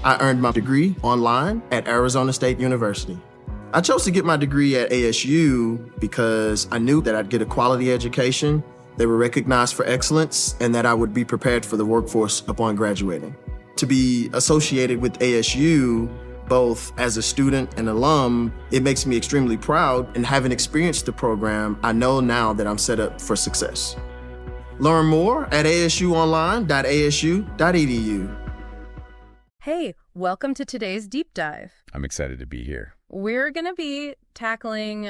I earned my degree online at Arizona State University. I chose to get my degree at ASU because I knew that I'd get a quality education, they were recognized for excellence, and that I would be prepared for the workforce upon graduating. To be associated with ASU, both as a student and alum, it makes me extremely proud, and having experienced the program, I know now that I'm set up for success. Learn more at asuonline.asu.edu. Hey, welcome to today's deep dive. I'm excited to be here. We're going to be tackling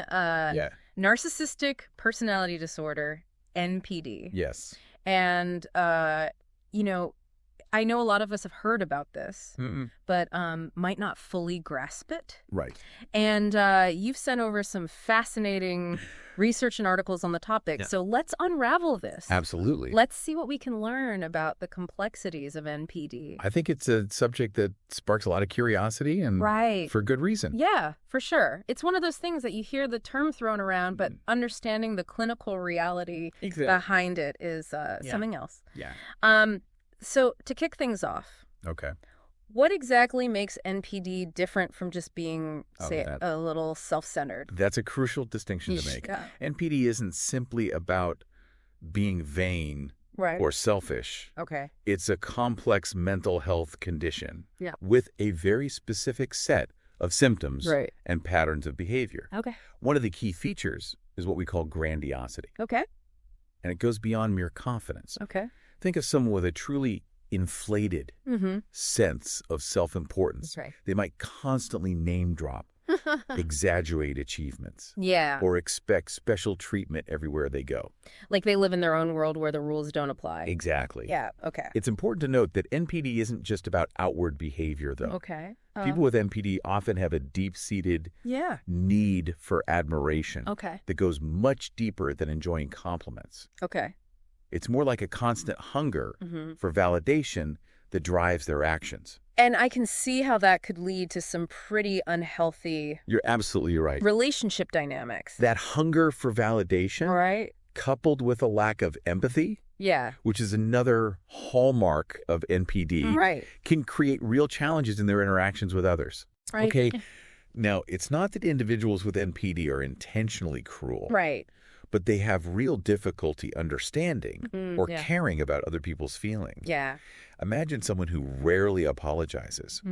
narcissistic personality disorder, NPD. Yes. And, I know a lot of us have heard about this, but might not fully grasp it. Right. And you've sent over some fascinating research and articles on the topic. Yeah. So let's unravel this. Absolutely. Let's see what we can learn about the complexities of NPD. I think it's a subject that sparks a lot of curiosity and for good reason. Yeah, for sure. It's one of those things that you hear the term thrown around, but understanding the clinical reality behind it is something else. Yeah. So to kick things off, what exactly makes NPD different from just being, a little self-centered? That's a crucial distinction to make. Yeah. NPD isn't simply about being vain or selfish. It's a complex mental health condition with a very specific set of symptoms and patterns of behavior. One of the key features is what we call grandiosity. And it goes beyond mere confidence. Think of someone with a truly inflated sense of self-importance. They might constantly name drop, exaggerate achievements, or expect special treatment everywhere they go. Like they live in their own world where the rules don't apply. Exactly. Yeah, It's important to note that NPD isn't just about outward behavior, though. People with NPD often have a deep-seated need for admiration that goes much deeper than enjoying compliments. It's more like a constant hunger for validation that drives their actions. And I can see how that could lead to some pretty unhealthy... You're absolutely right. ...relationship dynamics. That hunger for validation, coupled with a lack of empathy, which is another hallmark of NPD, can create real challenges in their interactions with others. Now, it's not that individuals with NPD are intentionally cruel. But they have real difficulty understanding or caring about other people's feelings. Imagine someone who rarely apologizes,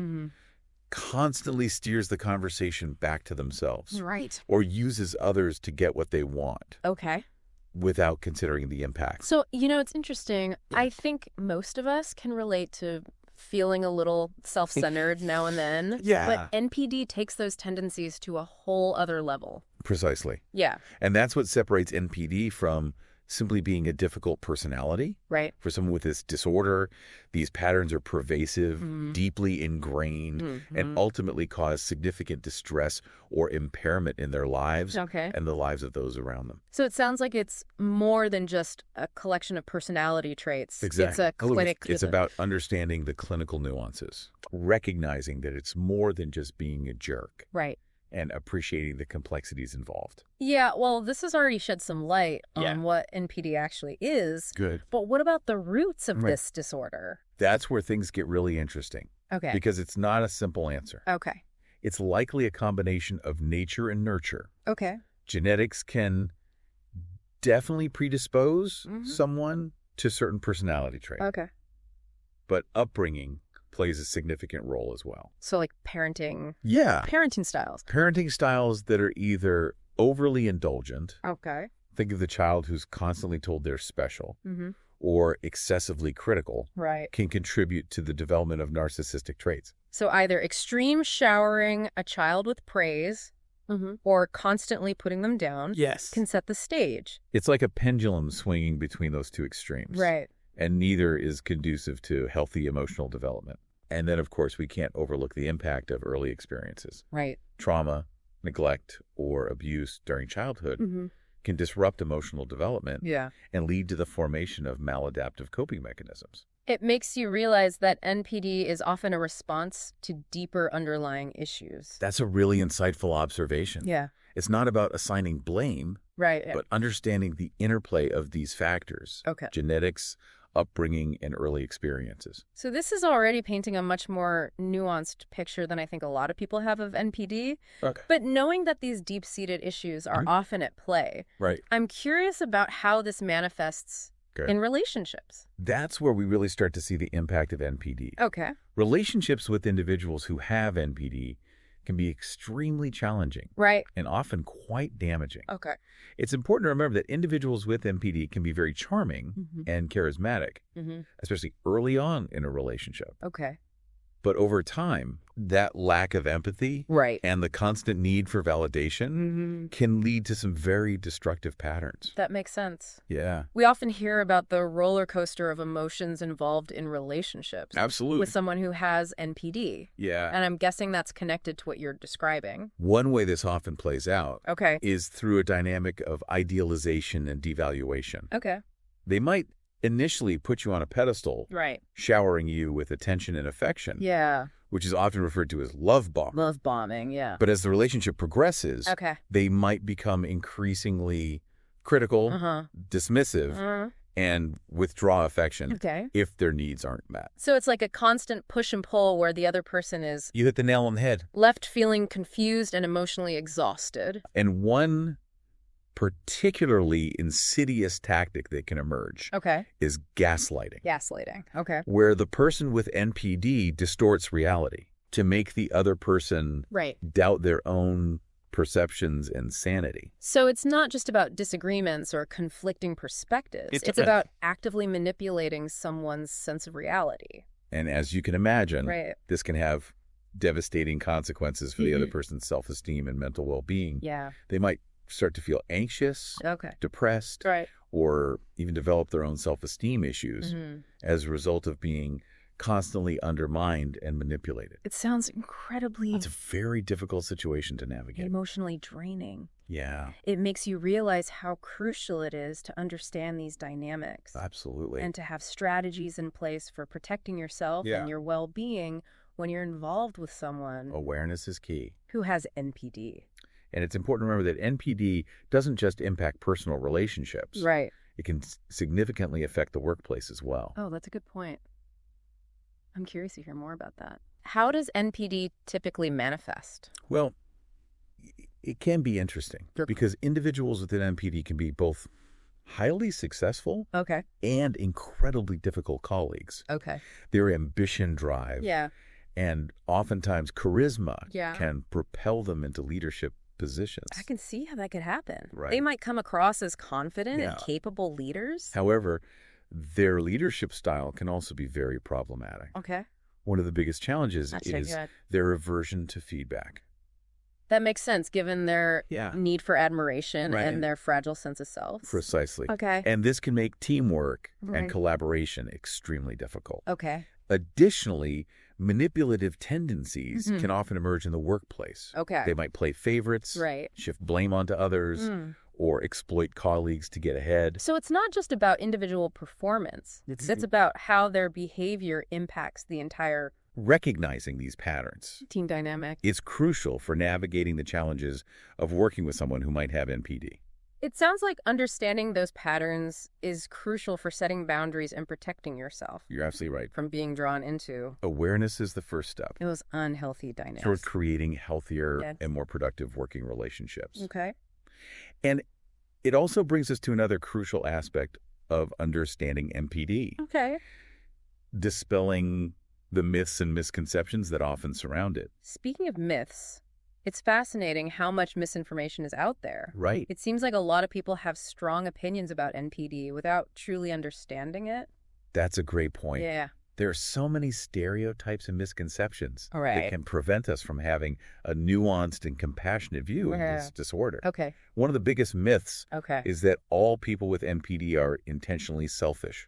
constantly steers the conversation back to themselves, or uses others to get what they want, without considering the impact. So, it's interesting. I think most of us can relate to feeling a little self-centered now and then. But NPD takes those tendencies to a whole other level. Precisely. And that's what separates NPD from simply being a difficult personality. For someone with this disorder, these patterns are pervasive, deeply ingrained, and ultimately cause significant distress or impairment in their lives and the lives of those around them. So it sounds like it's more than just a collection of personality traits. Exactly. It's about understanding the clinical nuances, recognizing that it's more than just being a jerk. And appreciating the complexities involved. Yeah, well, this has already shed some light on what NPD actually is. Good. But what about the roots of this disorder? That's where things get really interesting. Because it's not a simple answer. It's likely a combination of nature and nurture. Genetics can definitely predispose someone to certain personality traits. But upbringing plays a significant role as well. So like parenting. Parenting styles. Parenting styles that are either overly indulgent. Think of the child who's constantly told they're special. Or excessively critical. Can contribute to the development of narcissistic traits. So either extreme showering a child with praise or constantly putting them down can set the stage. It's like a pendulum swinging between those two extremes. And neither is conducive to healthy emotional development. And then, of course, we can't overlook the impact of early experiences. Trauma, neglect, or abuse during childhood can disrupt emotional development and lead to the formation of maladaptive coping mechanisms. It makes you realize that NPD is often a response to deeper underlying issues. That's a really insightful observation. It's not about assigning blame, but understanding the interplay of these factors. Genetics, upbringing, and early experiences. So this is already painting a much more nuanced picture than I think a lot of people have of NPD. Okay. But knowing that these deep-seated issues are often at play, I'm curious about how this manifests in relationships. That's where we really start to see the impact of NPD. Okay. Relationships with individuals who have NPD can be extremely challenging. Right. And often quite damaging. Okay. It's important to remember that individuals with NPD can be very charming and charismatic, especially early on in a relationship. Okay. But over time, that lack of empathy and the constant need for validation can lead to some very destructive patterns. That makes sense. Yeah. We often hear about the roller coaster of emotions involved in relationships. Absolutely. With someone who has NPD. Yeah. And I'm guessing that's connected to what you're describing. One way this often plays out is through a dynamic of idealization and devaluation. Okay. They might initially put you on a pedestal, showering you with attention and affection, which is often referred to as love bombing. Love bombing, yeah. But as the relationship progresses, they might become increasingly critical, dismissive, and withdraw affection if their needs aren't met. So it's like a constant push and pull where the other person is... You hit the nail on the head. Left feeling confused and emotionally exhausted. And one particularly insidious tactic that can emerge is gaslighting. Gaslighting, okay. Where the person with NPD distorts reality to make the other person doubt their own perceptions and sanity. So it's not just about disagreements or conflicting perspectives. It's about actively manipulating someone's sense of reality. And as you can imagine, this can have devastating consequences for the other person's self-esteem and mental well-being. Yeah. They might start to feel anxious, depressed, or even develop their own self-esteem issues as a result of being constantly undermined and manipulated. It sounds incredibly... It's a very difficult situation to navigate. Emotionally draining. Yeah. It makes you realize how crucial it is to understand these dynamics. Absolutely. And to have strategies in place for protecting yourself and your well-being when you're involved with someone... Awareness is key. ...who has NPD. And it's important to remember that NPD doesn't just impact personal relationships. Right. It can significantly affect the workplace as well. Oh, that's a good point. I'm curious to hear more about that. How does NPD typically manifest? Well, it can be interesting because individuals with an NPD can be both highly successful and incredibly difficult colleagues. Their ambition drive and oftentimes charisma can propel them into leadership positions. I can see how that could happen. Right. They might come across as confident and capable leaders. However, their leadership style can also be very problematic. One of the biggest challenges is their aversion to feedback. That makes sense, given their need for admiration and their fragile sense of self. Precisely. And this can make teamwork and collaboration extremely difficult. Additionally, manipulative tendencies can often emerge in the workplace. They might play favorites, shift blame onto others, or exploit colleagues to get ahead. So it's not just about individual performance. It's about how their behavior impacts the entire... Recognizing these patterns. Team dynamic. Is crucial for navigating the challenges of working with someone who might have NPD. It sounds like understanding those patterns is crucial for setting boundaries and protecting yourself. You're absolutely right. From being drawn into... Awareness is the first step. Those unhealthy dynamics. Toward creating healthier and more productive working relationships. And it also brings us to another crucial aspect of understanding NPD. Dispelling the myths and misconceptions that often surround it. Speaking of myths... It's fascinating how much misinformation is out there. Right. It seems like a lot of people have strong opinions about NPD without truly understanding it. That's a great point. Yeah. There are so many stereotypes and misconceptions that can prevent us from having a nuanced and compassionate view of this disorder. One of the biggest myths is that all people with NPD are intentionally selfish.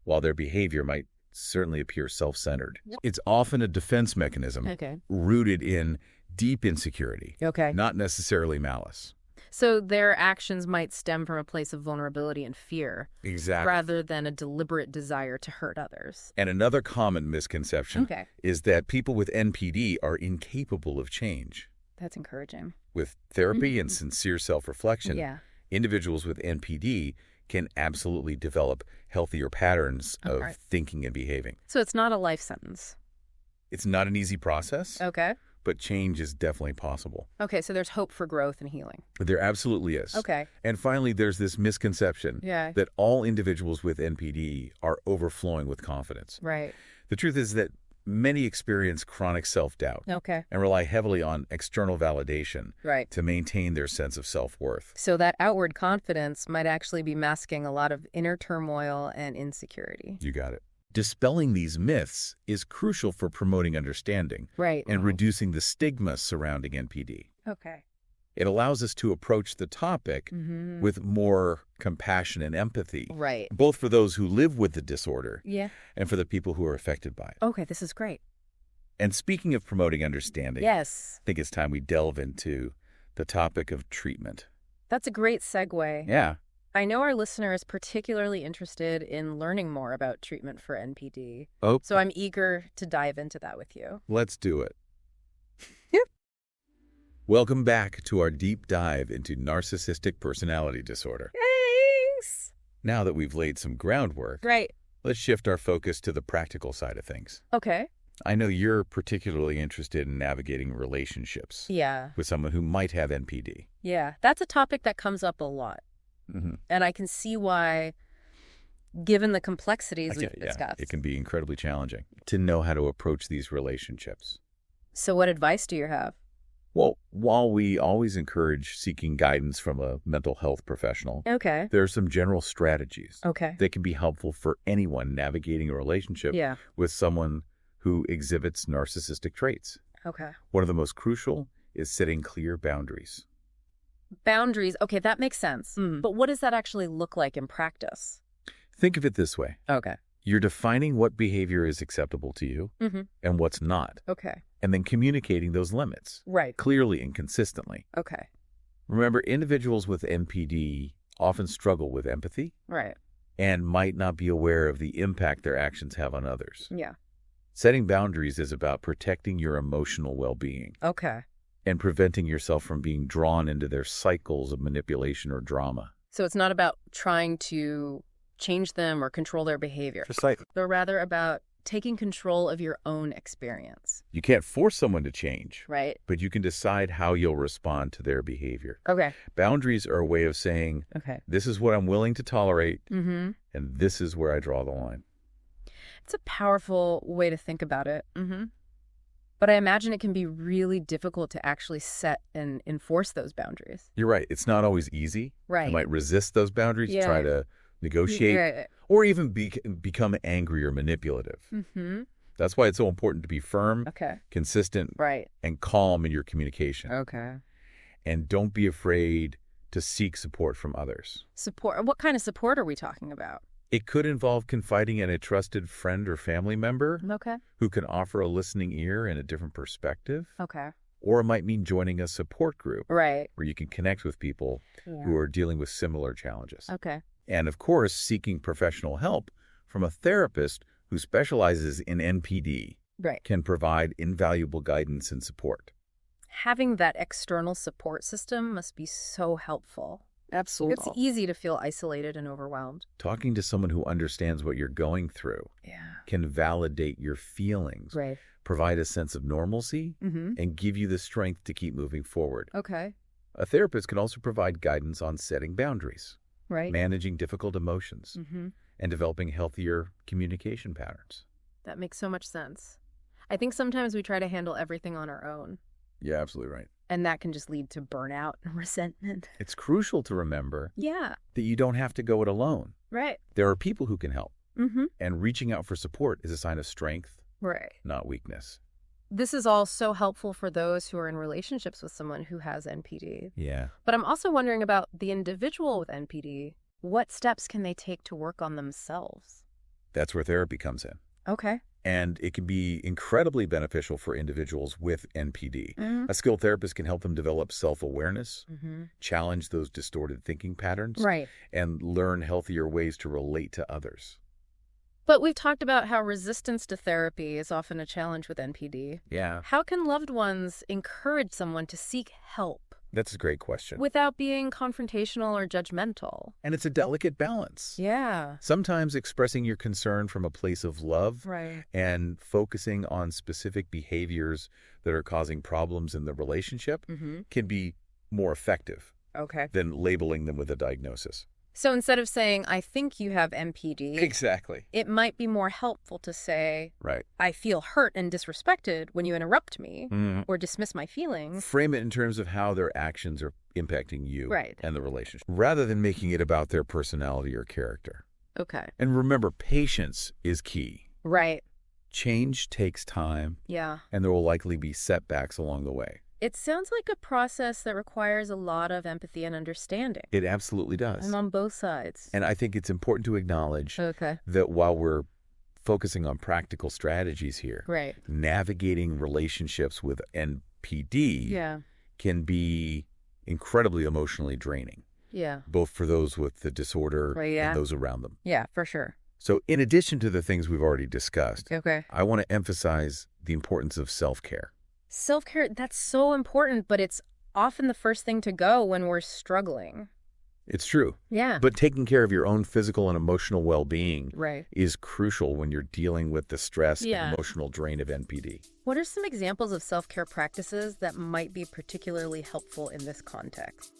While their behavior might certainly appear self-centered. It's often a defense mechanism rooted in deep insecurity, not necessarily malice. So their actions might stem from a place of vulnerability and fear, rather than a deliberate desire to hurt others. And another common misconception is that people with NPD are incapable of change. That's encouraging. With therapy and sincere self-reflection, individuals with NPD can absolutely develop healthier patterns of thinking and behaving. So it's not a life sentence. It's not an easy process. Okay. But change is definitely possible. Okay, so there's hope for growth and healing. There absolutely is. Okay. And finally, there's this misconception that all individuals with NPD are overflowing with confidence. Right. The truth is that many experience chronic self-doubt and rely heavily on external validation to maintain their sense of self-worth. So that outward confidence might actually be masking a lot of inner turmoil and insecurity. You got it. Dispelling these myths is crucial for promoting understanding and reducing the stigma surrounding NPD. Okay. It allows us to approach the topic with more compassion and empathy, both for those who live with the disorder and for the people who are affected by it. Okay, this is great. And speaking of promoting understanding, I think it's time we delve into the topic of treatment. That's a great segue. Yeah. I know our listener is particularly interested in learning more about treatment for NPD. So I'm eager to dive into that with you. Let's do it. Welcome back to our deep dive into narcissistic personality disorder. Thanks! Now that we've laid some groundwork, let's shift our focus to the practical side of things. Okay. I know you're particularly interested in navigating relationships with someone who might have NPD. Yeah, that's a topic that comes up a lot. And I can see why, given the complexities we've discussed. It can be incredibly challenging to know how to approach these relationships. So what advice do you have? Well, while we always encourage seeking guidance from a mental health professional, there are some general strategies that can be helpful for anyone navigating a relationship with someone who exhibits narcissistic traits. One of the most crucial is setting clear boundaries. Boundaries. Okay, that makes sense. But what does that actually look like in practice? Think of it this way. You're defining what behavior is acceptable to you and what's not. And then communicating those limits clearly and consistently. Remember, individuals with NPD often struggle with empathy and might not be aware of the impact their actions have on others. Setting boundaries is about protecting your emotional well-being. And preventing yourself from being drawn into their cycles of manipulation or drama. So it's not about trying to change them or control their behavior. Precisely. But rather about taking control of your own experience. You can't force someone to change. But you can decide how you'll respond to their behavior. Boundaries are a way of saying, this is what I'm willing to tolerate, and this is where I draw the line. It's a powerful way to think about it. But I imagine it can be really difficult to actually set and enforce those boundaries. You're right. It's not always easy. You might resist those boundaries, try to negotiate, or even become angry or manipulative. That's why it's so important to be firm, consistent, and calm in your communication. And don't be afraid to seek support from others. Support? What kind of support are we talking about? It could involve confiding in a trusted friend or family member who can offer a listening ear and a different perspective. Or it might mean joining a support group where you can connect with people who are dealing with similar challenges. And of course, seeking professional help from a therapist who specializes in NPD can provide invaluable guidance and support. Having that external support system must be so helpful. Absolutely. It's easy to feel isolated and overwhelmed. Talking to someone who understands what you're going through can validate your feelings, provide a sense of normalcy, and give you the strength to keep moving forward. A therapist can also provide guidance on setting boundaries, managing difficult emotions, and developing healthier communication patterns. That makes so much sense. I think sometimes we try to handle everything on our own. Yeah, absolutely right. And that can just lead to burnout and resentment. It's crucial to remember that you don't have to go it alone. There are people who can help. And reaching out for support is a sign of strength, not weakness. This is all so helpful for those who are in relationships with someone who has NPD. Yeah. But I'm also wondering about the individual with NPD. What steps can they take to work on themselves? That's where therapy comes in. Okay. And it can be incredibly beneficial for individuals with NPD. A skilled therapist can help them develop self-awareness, challenge those distorted thinking patterns, and learn healthier ways to relate to others. But we've talked about how resistance to therapy is often a challenge with NPD. Yeah. How can loved ones encourage someone to seek help That's a great question. Without being confrontational or judgmental. And it's a delicate balance. Yeah. Sometimes expressing your concern from a place of love and focusing on specific behaviors that are causing problems in the relationship can be more effective than labeling them with a diagnosis. So instead of saying, I think you have MPD, exactly, it might be more helpful to say, I feel hurt and disrespected when you interrupt me or dismiss my feelings. Frame it in terms of how their actions are impacting you and the relationship, rather than making it about their personality or character. Okay. And remember, patience is key. Right. Change takes time. Yeah. And there will likely be setbacks along the way. It sounds like a process that requires a lot of empathy and understanding. It absolutely does. I'm on both sides. And I think it's important to acknowledge that while we're focusing on practical strategies here, navigating relationships with NPD can be incredibly emotionally draining. Yeah. Both for those with the disorder and those around them. Yeah, for sure. So in addition to the things we've already discussed, I want to emphasize the importance of self-care. Self-care, that's so important, but it's often the first thing to go when we're struggling. It's true. Yeah. But taking care of your own physical and emotional well-being is crucial when you're dealing with the stress and emotional drain of NPD. What are some examples of self-care practices that might be particularly helpful in this context?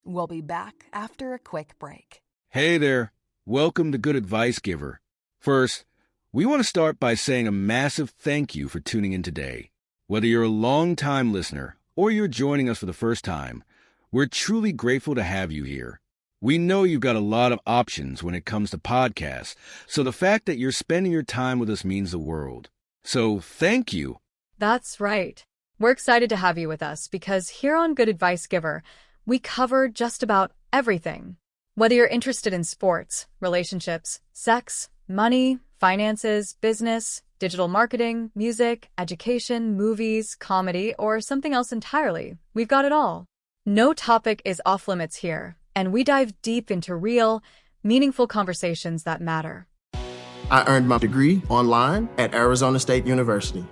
We'll be back after a quick break. Hey there. Welcome to Good Advice Giver. First, we want to start by saying a massive thank you for tuning in today. Whether you're a long-time listener or you're joining us for the first time, we're truly grateful to have you here. We know you've got a lot of options when it comes to podcasts, so the fact that you're spending your time with us means the world. So thank you. That's right. We're excited to have you with us because here on Good Advice Giver, we cover just about everything. Whether you're interested in sports, relationships, sex, money, finances, business, digital marketing, music, education, movies, comedy, or something else entirely, we've got it all. No topic is off limits here, and we dive deep into real, meaningful conversations that matter. I earned my degree online at Arizona State University.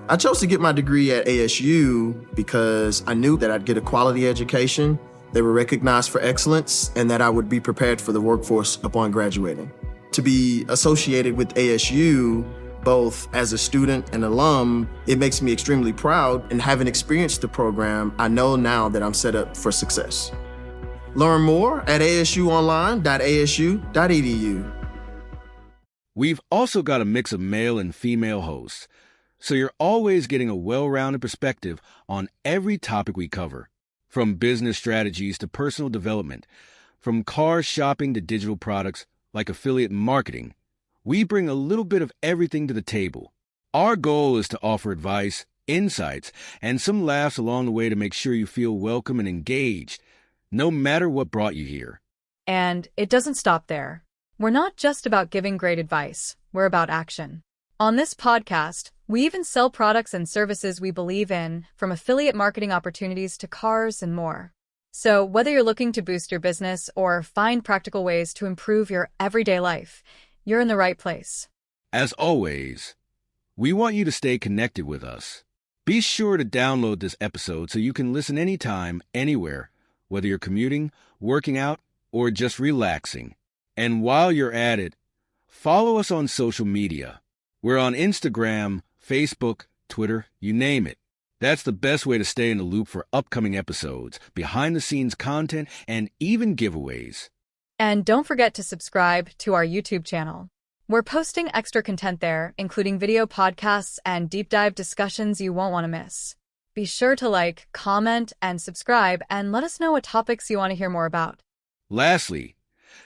I chose to get my degree at ASU because I knew that I'd get a quality education, they were recognized for excellence, and that I would be prepared for the workforce upon graduating. To be associated with ASU, both as a student and alum, it makes me extremely proud, and having experienced the program, I know now that I'm set up for success. Learn more at asuonline.asu.edu. We've also got a mix of male and female hosts, so you're always getting a well-rounded perspective on every topic we cover, from business strategies to personal development, from car shopping to digital products like affiliate marketing. We bring a little bit of everything to the table. Our goal is to offer advice, insights, and some laughs along the way to make sure you feel welcome and engaged, no matter what brought you here. And it doesn't stop there. We're not just about giving great advice. We're about action. On this podcast, we even sell products and services we believe in, from affiliate marketing opportunities to cars and more. So whether you're looking to boost your business or find practical ways to improve your everyday life, you're in the right place. As always, we want you to stay connected with us. Be sure to download this episode so you can listen anytime, anywhere, whether you're commuting, working out, or just relaxing. And while you're at it, follow us on social media. We're on Instagram, Facebook, Twitter, you name it. That's the best way to stay in the loop for upcoming episodes, behind-the-scenes content, and even giveaways. And don't forget to subscribe to our YouTube channel. We're posting extra content there, including video podcasts and deep dive discussions you won't want to miss. Be sure to like, comment, and subscribe, and let us know what topics you want to hear more about. Lastly,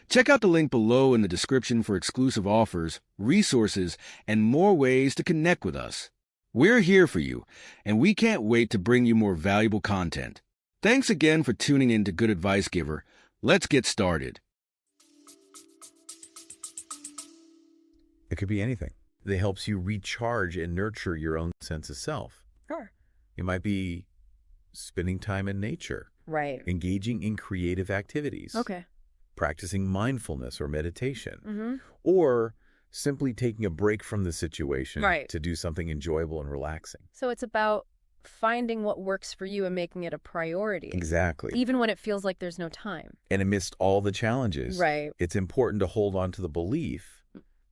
check out the link below in the description for exclusive offers, resources, and more ways to connect with us. We're here for you, and we can't wait to bring you more valuable content. Thanks again for tuning in to Good Advice Giver. Let's get started. It could be anything that helps you recharge and nurture your own sense of self. Sure. It might be spending time in nature. Right. Engaging in creative activities. Okay. Practicing mindfulness or meditation. Or simply taking a break from the situation to do something enjoyable and relaxing. So it's about finding what works for you and making it a priority. Exactly. Even when it feels like there's no time. And amidst all the challenges, right, it's important to hold on to the belief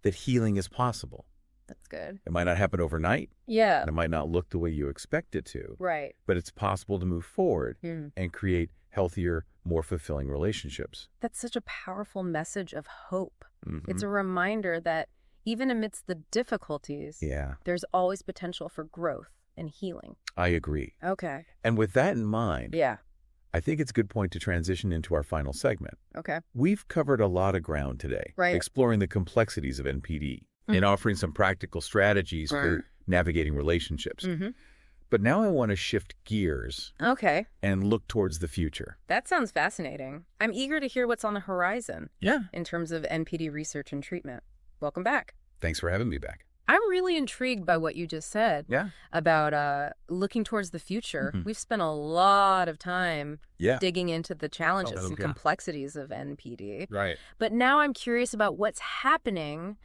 that healing is possible. That's good. It might not happen overnight. Yeah. And it might not look the way you expect it to. Right. But it's possible to move forward and create healthier, more fulfilling relationships. That's such a powerful message of hope. It's a reminder that even amidst the difficulties, there's always potential for growth and healing. I agree. Okay. And with that in mind, yeah, I think it's a good point to transition into our final segment. Okay. We've covered a lot of ground today, right, exploring the complexities of NPD and offering some practical strategies for navigating relationships. But now I want to shift gears and look towards the future. That sounds fascinating. I'm eager to hear what's on the horizon in terms of NPD research and treatment. Welcome back. Thanks for having me back. I'm really intrigued by what you just said about looking towards the future. We've spent a lot of time digging into the challenges and complexities of NPD. Right. But now I'm curious about what's happening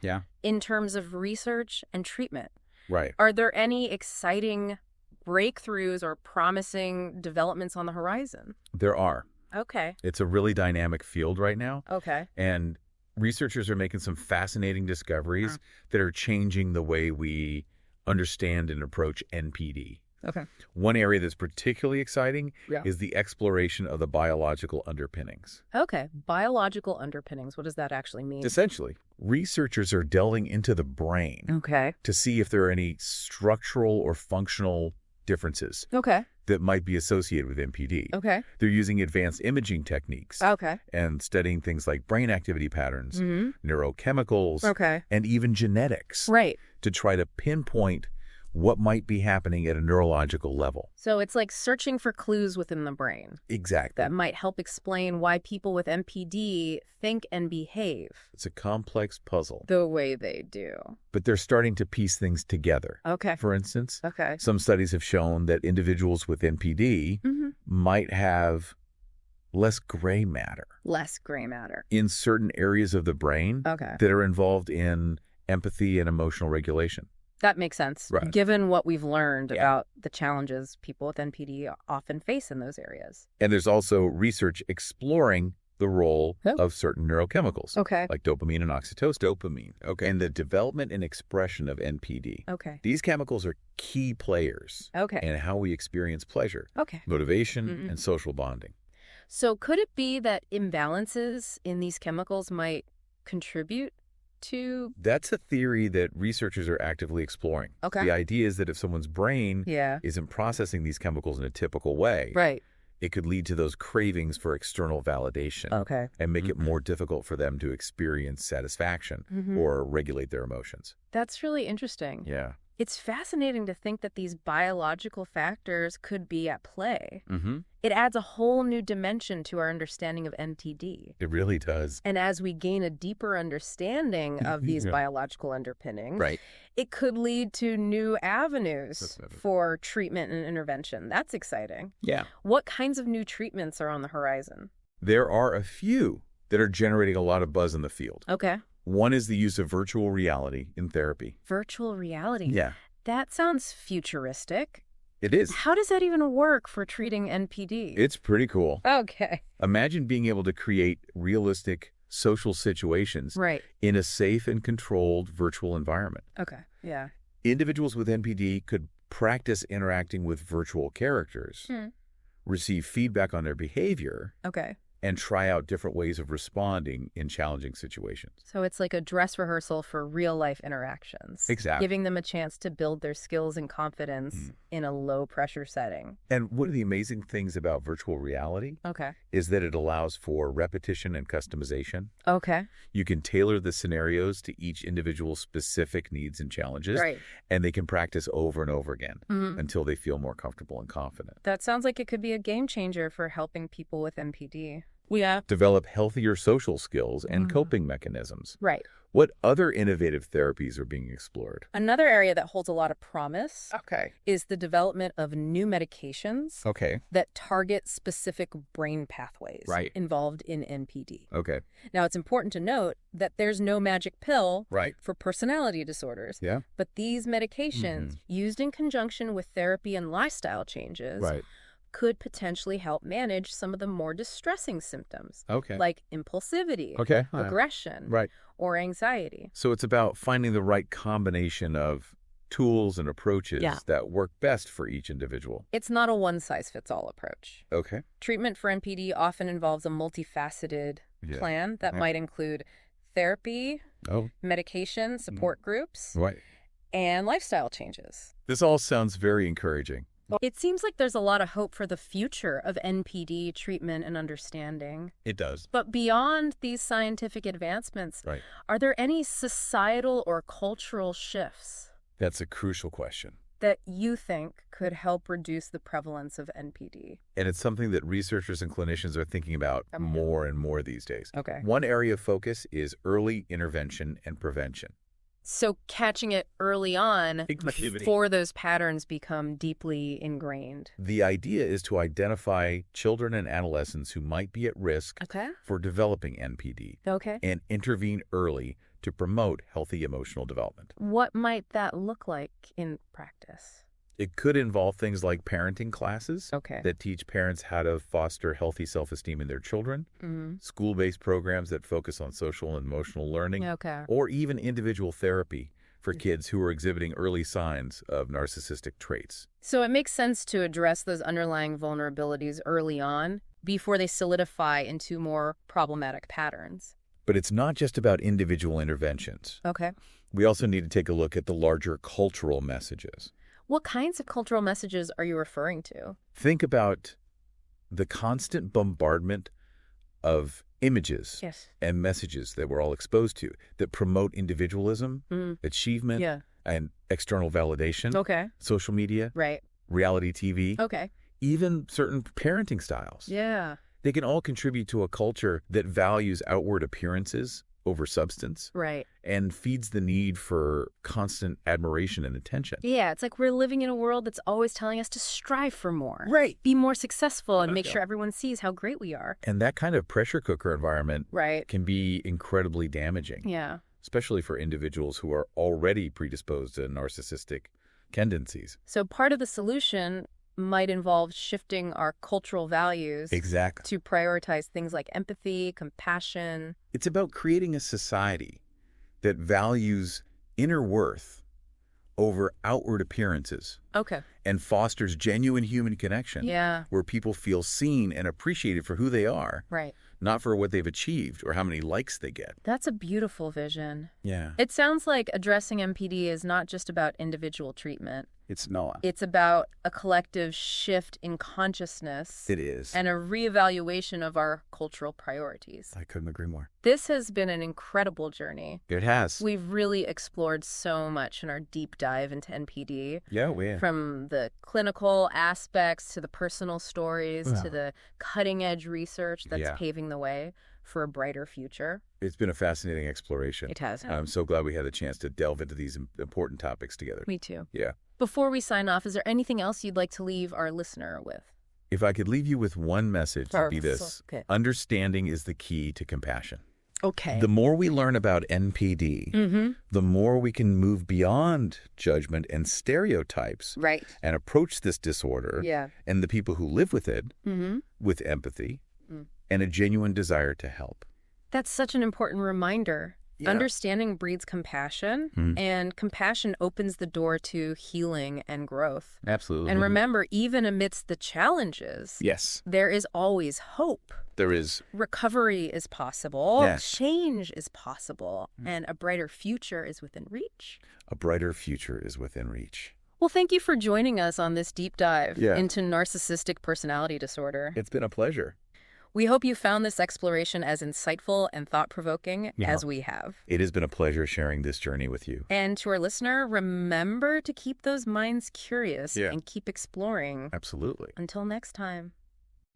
in terms of research and treatment. Right. Are there any exciting breakthroughs or promising developments on the horizon? There are. Okay. It's a really dynamic field right now. Okay. And researchers are making some fascinating discoveries that are changing the way we understand and approach NPD. Okay. One area that's particularly exciting is the exploration of the biological underpinnings. Okay. Biological underpinnings. What does that actually mean? Essentially, researchers are delving into the brain to see if there are any structural or functional differences that might be associated with NPD. Okay. They're using advanced imaging techniques and studying things like brain activity patterns, neurochemicals, and even genetics to try to pinpoint what might be happening at a neurological level. So it's like searching for clues within the brain. Exactly. That might help explain why people with NPD think and behave. It's a complex puzzle. The way they do. But they're starting to piece things together. Okay. For instance, okay, some studies have shown that individuals with NPD might have less gray matter. Less gray matter. In certain areas of the brain that are involved in empathy and emotional regulation. That makes sense, given what we've learned about the challenges people with NPD often face in those areas. And there's also research exploring the role of certain neurochemicals, like dopamine and oxytocin. And the development and expression of NPD. These chemicals are key players in how we experience pleasure, motivation, and social bonding. So could it be that imbalances in these chemicals might contribute to... That's a theory that researchers are actively exploring. The idea is that if someone's brain isn't processing these chemicals in a typical way, it could lead to those cravings for external validation and make it more difficult for them to experience satisfaction or regulate their emotions. That's really interesting. Yeah. It's fascinating to think that these biological factors could be at play. It adds a whole new dimension to our understanding of NPD. It really does. And as we gain a deeper understanding of these biological underpinnings, it could lead to new avenues for treatment and intervention. That's exciting. Yeah. What kinds of new treatments are on the horizon? There are a few that are generating a lot of buzz in the field. One is the use of virtual reality in therapy. Virtual reality? Yeah. That sounds futuristic. It is. How does that even work for treating NPD? It's pretty cool. Okay. Imagine being able to create realistic social situations in a safe and controlled virtual environment. Yeah. Individuals with NPD could practice interacting with virtual characters, receive feedback on their behavior, and try out different ways of responding in challenging situations. So it's like a dress rehearsal for real-life interactions. Exactly. Giving them a chance to build their skills and confidence in a low-pressure setting. And one of the amazing things about virtual reality is that it allows for repetition and customization. You can tailor the scenarios to each individual's specific needs and challenges, and they can practice over and over again until they feel more comfortable and confident. That sounds like it could be a game changer for helping people with NPD. Develop healthier social skills and coping mechanisms. What other innovative therapies are being explored? Another area that holds a lot of promise is the development of new medications that target specific brain pathways involved in NPD. Now, it's important to note that there's no magic pill for personality disorders. But these medications, used in conjunction with therapy and lifestyle changes, could potentially help manage some of the more distressing symptoms, like impulsivity, aggression, or anxiety. So it's about finding the right combination of tools and approaches that work best for each individual. It's not a one-size-fits-all approach. Treatment for NPD often involves a multifaceted plan that might include therapy, medication, support groups, and lifestyle changes. This all sounds very encouraging. It seems like there's a lot of hope for the future of NPD treatment and understanding. It does. But beyond these scientific advancements, are there any societal or cultural shifts? That's a crucial question. That you think could help reduce the prevalence of NPD? And it's something that researchers and clinicians are thinking about more and more these days. Okay. One area of focus is early intervention and prevention. So catching it early on before those patterns become deeply ingrained. The idea is to identify children and adolescents who might be at risk for developing NPD and intervene early to promote healthy emotional development. What might that look like in practice? It could involve things like parenting classes that teach parents how to foster healthy self-esteem in their children, school-based programs that focus on social and emotional learning, or even individual therapy for kids who are exhibiting early signs of narcissistic traits. So it makes sense to address those underlying vulnerabilities early on before they solidify into more problematic patterns. But it's not just about individual interventions. We also need to take a look at the larger cultural messages. What kinds of cultural messages are you referring to? Think about the constant bombardment of images and messages that we're all exposed to that promote individualism, achievement, and external validation. Social media, reality TV, even certain parenting styles. They can all contribute to a culture that values outward appearances over substance and feeds the need for constant admiration and attention. It's like we're living in a world that's always telling us to strive for more, be more successful, and make sure everyone sees how great we are. And that kind of pressure cooker environment can be incredibly damaging, especially for individuals who are already predisposed to narcissistic tendencies. So part of the solution might involve shifting our cultural values to prioritize things like empathy, compassion. It's about creating a society that values inner worth over outward appearances and fosters genuine human connection where people feel seen and appreciated for who they are, not for what they've achieved or how many likes they get. That's a beautiful vision. It sounds like addressing NPD is not just about individual treatment. It's not. It's about a collective shift in consciousness. It is. And a reevaluation of our cultural priorities. I couldn't agree more. This has been an incredible journey. It has. We've really explored so much in our deep dive into NPD. We have. From the clinical aspects to the personal stories to the cutting-edge research that's paving the way for a brighter future. It's been a fascinating exploration. It has. I'm so glad we had the chance to delve into these important topics together. Me too. Yeah. Before we sign off, is there anything else you'd like to leave our listener with? If I could leave you with one message, it'd be this. Understanding is the key to compassion. The more we learn about NPD, the more we can move beyond judgment and stereotypes and approach this disorder and the people who live with it with empathy and a genuine desire to help. That's such an important reminder. Understanding breeds compassion, and compassion opens the door to healing and growth. Absolutely. And remember, even amidst the challenges, there is always hope. There is. Recovery is possible. Change is possible. And a brighter future is within reach. A brighter future is within reach. Well, thank you for joining us on this deep dive into narcissistic personality disorder. It's been a pleasure. We hope you found this exploration as insightful and thought-provoking as we have. It has been a pleasure sharing this journey with you. And to our listener, remember to keep those minds curious and keep exploring. Absolutely. Until next time.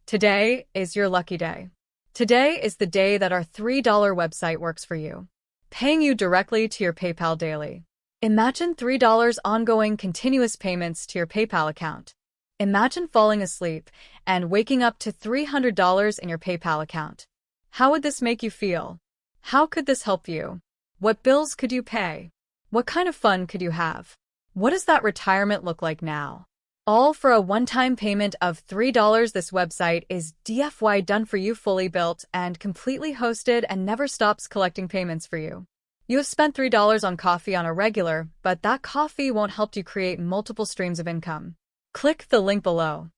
Today is your lucky day. Today is the day that our $3 website works for you. paying you directly to your PayPal daily. Imagine $3 ongoing continuous payments to your PayPal account. Imagine falling asleep and waking up to $300 in your PayPal account. How would this make you feel? How could this help you? What bills could you pay? What kind of fun could you have? What does that retirement look like now? All for a one-time payment of $3. This website is DFY done for you, fully built and completely hosted, and never stops collecting payments for you. You have spent $3 on coffee on a regular, but that coffee won't help you create multiple streams of income. Click the link below.